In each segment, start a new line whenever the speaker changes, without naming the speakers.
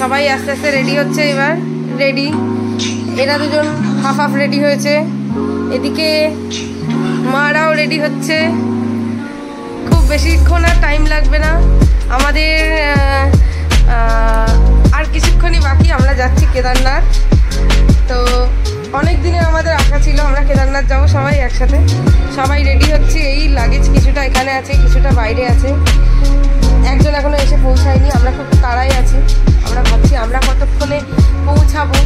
সবাই আস্তে আস্তে রেডি হচ্ছে। এবার রেডি, এরা দুজন হাফ হাফ রেডি হয়েছে। এদিকে মারাও রেডি হচ্ছে। খুব বেশিক্ষণ আর টাইম লাগবে না আমাদের, আর কিছুক্ষণই বাকি। আমরা যাচ্ছি কেদারনাথ। তো অনেক দিনে আমাদের আশা ছিল আমরা কেদারনাথ যাবো সবাই একসাথে। সবাই রেডি হচ্ছে। এই লাগেজ কিছুটা এখানে আছে, কিছুটা বাইরে আছে। একজন এখনো এসে পৌঁছায়নি। আমরা খুব তাড়াই আছি। আমরা ভাবছি আমরা কতক্ষণে পৌঁছাবো।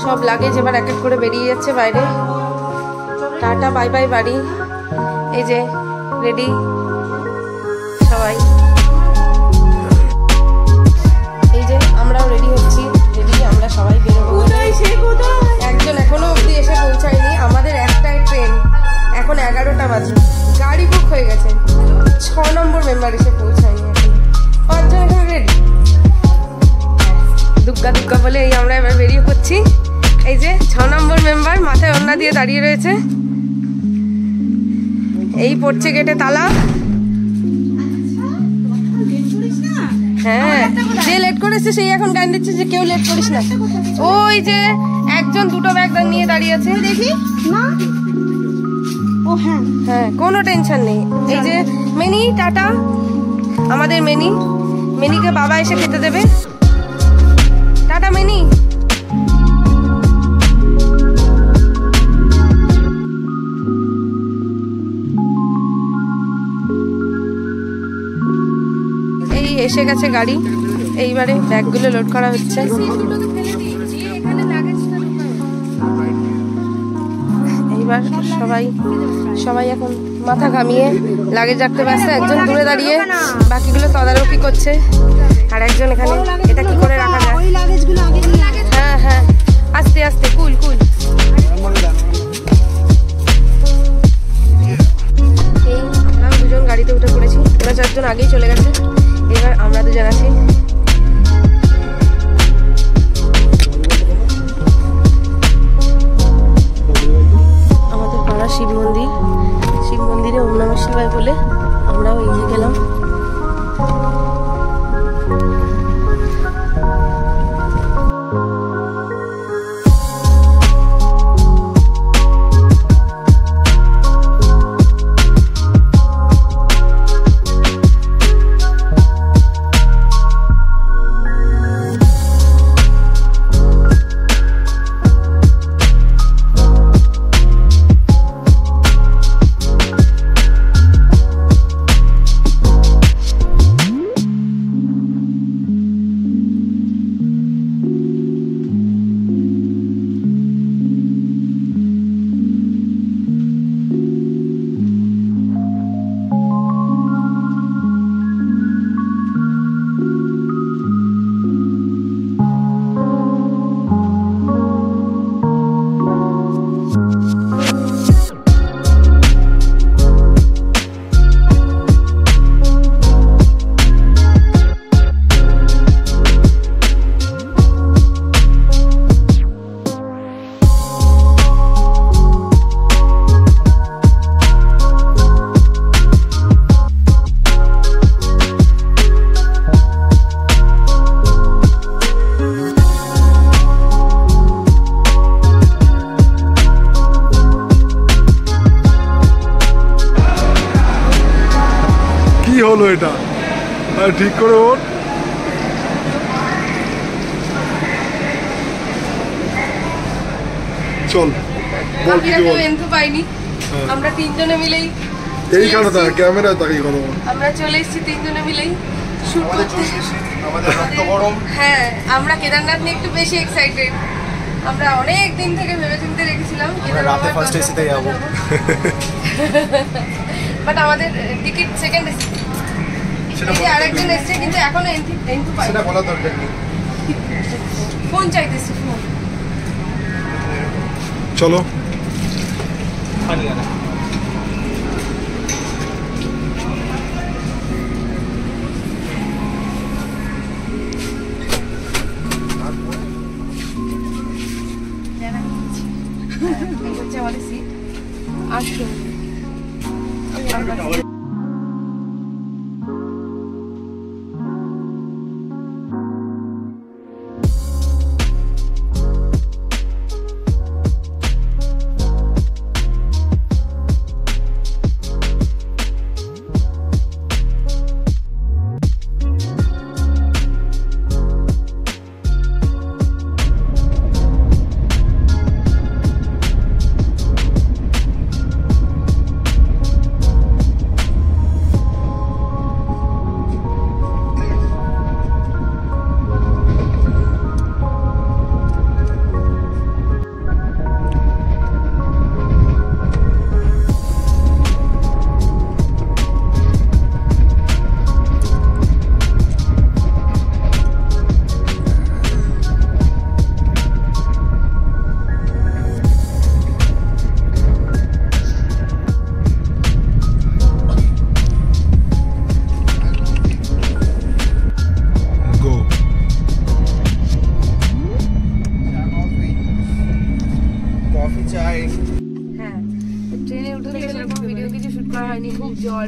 সব লাগেজ এবার এক এক করে বেরিয়ে যাচ্ছে বাইরে। টাটা বাই বাই বাড়ি। এই যে রেডি সবাই। এই যে আমরাও রেডি হচ্ছি। রেডি, আমরা সবাই বেরোবো। একজন এখনো অবধি এসে পৌঁছায়নি। আমাদের একটাই ট্রেন, এখন 11টা বাজে। গাড়ি বুক হয়ে গেছে। 6 নম্বর মেম্বার এসে পৌঁছায়নি এখন। 5 জন এখন রেডি। দুগ্গা দুগ্গা বলে এই আমরা এবার বেরিয়ে পড়ছি। এই যে 6 নম্বর মেম্বার মাথায় ওড়না দিয়ে দাঁড়িয়ে রয়েছে। এই পড়ছে গেটে তালা। হ্যাঁ, যে লেট করেছে সেই এখন গান দিচ্ছে যে কেউ লেট করিস না। ওই যে একজন দুটো ব্যাগ নিয়ে দাঁড়িয়ে আছে, দেখি না। ও হ্যাঁ হ্যাঁ, কোনো টেনশন নেই। এই যে মেনি, টাটা। আমাদের মেনিকে বাবা এসে খেতে দেবে। Tata many. এই এসে গেছে গাড়ি। এইবারে ব্যাগগুলো লোড করা হচ্ছে। এইবার সবাই এখন মাথা ঘামিয়ে লাগেজ রাখতে ব্যস্ত। একজন দূরে দাঁড়িয়ে বাকিগুলো তদারকি করছে, আর একজন এখানে এটা কি করে রাখা যায়। হ্যাঁ হ্যাঁ, আস্তে আস্তে, কুল কুল। এই আমরা দুজন গাড়িতে উঠে পড়েছি। ওরা 4 জন আগেই চলে গেছে। এবার আমরা দুজন আছি। আমাদের পাড়া শিব মন্দিরে ওম নমঃ শিবায় বলে আমরাও এগিয়ে গেলাম।
হলো এটা, ঠিক করে ওর। চল বল কি বল।
পাইনি আমরা 3 জনে মিলেই
এইখানে তো ক্যামেরা তাকিয়ে কথা বল।
আমরা চলে এসেছি 3 জনে মিলেই শুট করতে। আমাদের রক্ত গরম। হ্যাঁ, আমরা কেদারনাথ নিয়ে একটু বেশি এক্সাইটেড। আমরা অনেক দিন থেকে ভেবে চিন্তে রেখেছিলাম
রাতে ফার্স্ট এসিতে যাব,
বাট আমাদের টিকিট সেকেন্ড এসি। এই আরেকজন এসছে কিন্তু এখনো এন্টু পাইনি।
সেটা বলা দরকার নেই।
ফোন চাইতেছি, ফোন।
চলো
আমাদের সিট আসুন।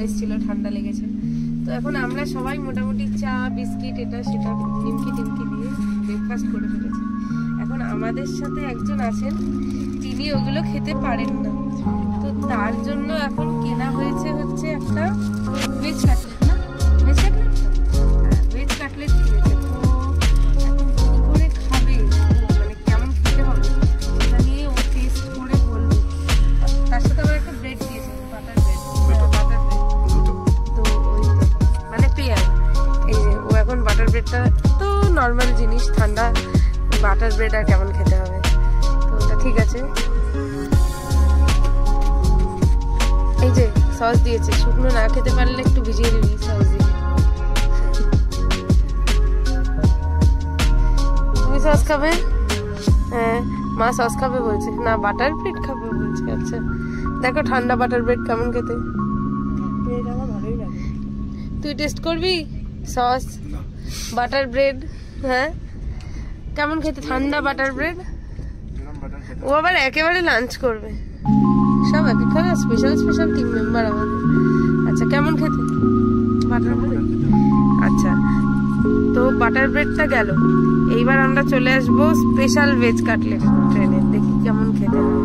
এসেছিল, ঠান্ডা লেগেছে। তো এখন আমরা সবাই মোটামুটি চা বিস্কিট এটা সেটা নিমকি টিমকি দিয়ে ব্রেকফাস্ট করে ফেলেছি। এখন আমাদের সাথে একজন আছেন, তিনি ওগুলো খেতে পারেন না, তো তার জন্য এখন কেনা হয়েছে হচ্ছে একটা ভেজ কাটলেট। না ভেজ কাটলেট, ভেজ কাটলেট কিনেছে। তো এখন কি করে খাবে, মানে কেমন খেতে হবে সেটা নিয়ে ও টেস্ট করে বলবে। তার সাথে আবার একটা ব্রেড দিয়েছে, বাটার ব্রেড। তো ওই তো মানে পেয়ার, এই যে ও এখন বাটার ব্রেডটা তো নর্মাল জিনিস, ঠান্ডা বাটার ব্রেড আর কেমন খেতে হবে, তো ওটা ঠিক আছে। এই যে সস দিয়েছে, শুকনো না খেতে পারলে একটু ভিজিয়ে দিবি সস দিয়ে। তুমি সস খাবে? হ্যাঁ মা সস খাবে বলছে, না বাটার ব্রেড খাবে বলছে। আচ্ছা দেখো ঠান্ডা বাটার ব্রেড কেমন খেতে, তুই টেস্ট করবি সস বাটার ব্রেড? হ্যাঁ কেমন খেতে ঠান্ডা বাটার ব্রেড? ও আবার একেবারে লাঞ্চ করবে, সব এক এখানে স্পেশাল স্পেশাল টিম মেম্বার আমাদের। আচ্ছা কেমন খেতে বাটার ব্রেড? আচ্ছা তো বাটার ব্রেডটা গেল, এইবার আমরা চলে আসবো স্পেশাল ভেজ কাটলেট ট্রেনে, দেখি কেমন খেতে হবে।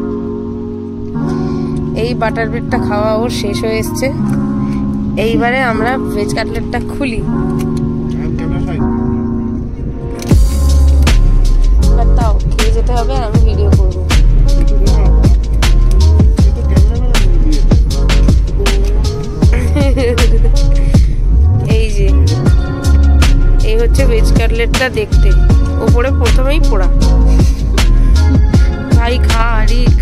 এই বাটার ব্রেডটা খাওয়া ওর শেষ হয়ে এসছে, এইবারে আমরা ভেজ কাটলেটটা খুলি। তাও খেয়ে যেতে হবে আর আমি ভিডিও করবো। এই যে এই হচ্ছে ভেজ কাটলেটটা দেখতে, ওপরে প্রথমেই পোড়া। ভাই খা রিক,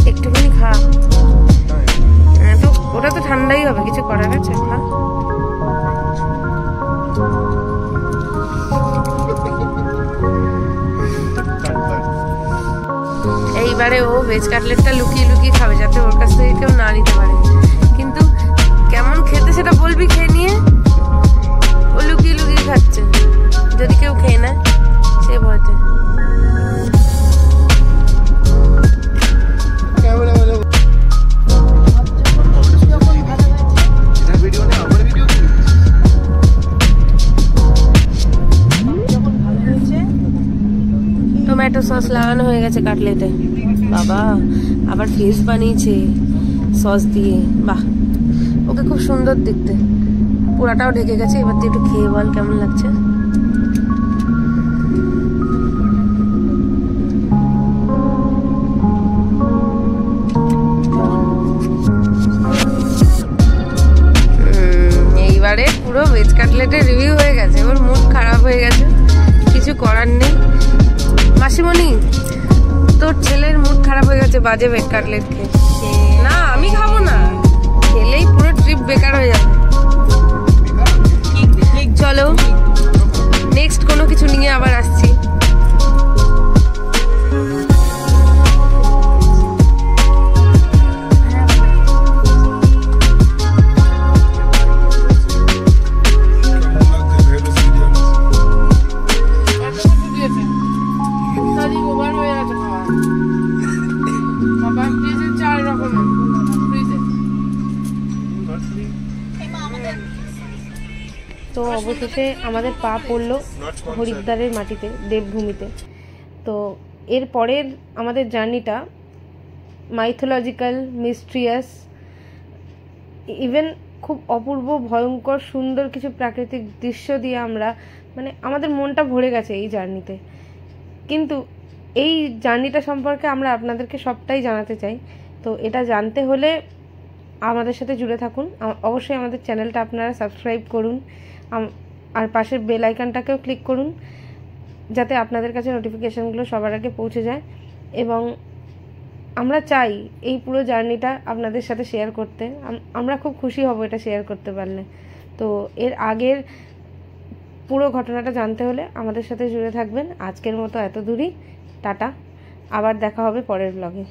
একটুখানি খা। তো ওটা তো ঠান্ডাই হবে, কিছু করার আছে। খা। এইবারে ও ভেজ কাটলেটটা লুকিয়ে লুকিয়ে খাবে, যাতে ওর কাছ থেকে কেউ না নিতে পারে। কিন্তু কেমন খেতে সেটা বলবি খেয়ে নিয়ে। ও লুকিয়ে লুকিয়ে খাচ্ছে, যদি কেউ খেয়ে নেয় সে ভয়তে। টমেটো সস লাগানো হয়ে গেছে কাটলেটে, বাবা আবার ফেস বানিয়েছে সস দিয়ে, বাহ ওকে খুব সুন্দর দেখতে। পুরাটাও ঢেকে গেছে, এবার তুই একটু খেয়ে বল কেমন লাগছে। এইবারে পুরো ভেজ কাটলেটের রিভিউ হয়ে গেছে, ওর মুড খারাপ হয়ে গেছে, কিছু করার নেই। মাসিমণি তোর ছেলের মুড খারাপ হয়ে গেছে বাজে ভেজ কাটলেট খেয়ে। না আমি খাবো না, খেলেই পুরো ট্রিপ বেকার হয়ে যাবে। চলো নেক্সট কোনো কিছু নিয়ে আবার আসছি। তো অবশেষে আমাদের পা পড়লো হরিদ্বারের মাটিতে, দেবভূমিতে। তো এর পরের আমাদের জার্নিটা মাইথোলজিক্যাল, মিস্ট্রিয়াস, ইভেন খুব অপূর্ব ভয়ঙ্কর সুন্দর কিছু প্রাকৃতিক দৃশ্য দিয়ে আমরা মানে আমাদের মনটা ভরে গেছে এই জার্নিতে। কিন্তু এই জার্নিটা সম্পর্কে আমরা আপনাদেরকে সবটাই জানাতে চাই। তো এটা জানতে হলে আমাদের সাথে জুড়ে থাকুন। অবশ্যই আমাদের চ্যানেলটা আপনারা সাবস্ক্রাইব করুন আর পাশের বেল আইকনটাকেও ক্লিক করুন, যাতে আপনাদের কাছে নোটিফিকেশানগুলো সবার আগে পৌঁছে যায়। এবং আমরা চাই এই পুরো জার্নিটা আপনাদের সাথে শেয়ার করতে, আমরা খুব খুশি হব এটা শেয়ার করতে পারলে। তো এর আগের পুরো ঘটনাটা জানতে হলে আমাদের সাথে জুড়ে থাকবেন। আজকের মতো এত দূরই, টাটা, আবার দেখা হবে পরের ব্লগে।